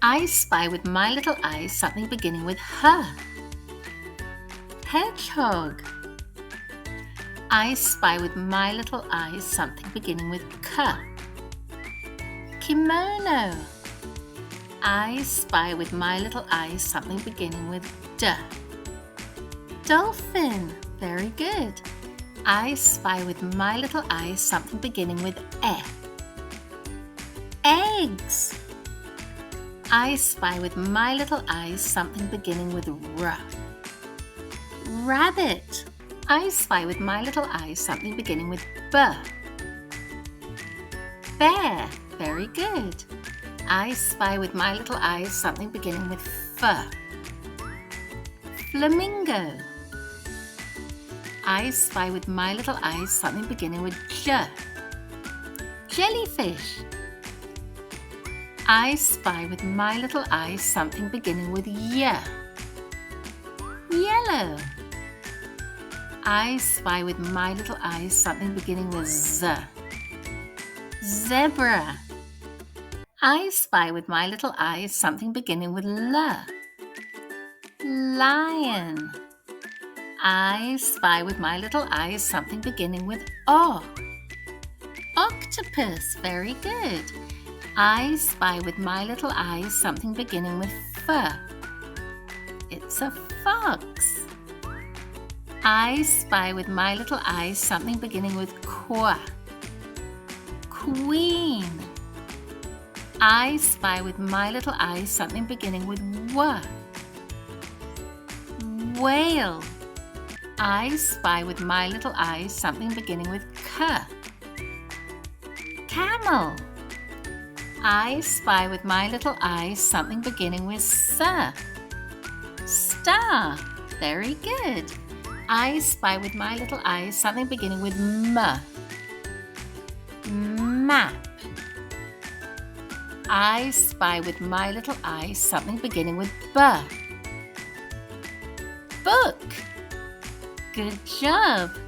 I spy with my little eyes something beginning with H. Hedgehog. I spy with my little eyes something beginning with K. Kimono. I spy with my little eyes something beginning with D. Dolphin. Very good. I spy with my little eyes something beginning with E. Eggs. I spy with my little eyes something beginning with R. Rabbit. I spy with my little eyes something beginning with B. Bear. Very good. I spy with my little eyes something beginning with F. Flamingo. I spy with my little eyes something beginning with J. Jellyfish. I spy with my little eyes something beginning with Y. Yellow. I spy with my little eyes something beginning with Z. Zebra. I spy with my little eyes something beginning with L. Lion. I spy with my little eyes something beginning with O. Octopus. Very good. I spy with my little eyes something beginning with F. It's a fox. I spy with my little eyes something beginning with Qu. Queen. I spy with my little eyes something beginning with W. Whale. I spy with my little eyes something beginning with K. Camel. I spy with my little eyes something beginning with S. Star. Very good. I spy with my little eyes something beginning with M. Map. I spy with my little eyes something beginning with B. Book. Good job.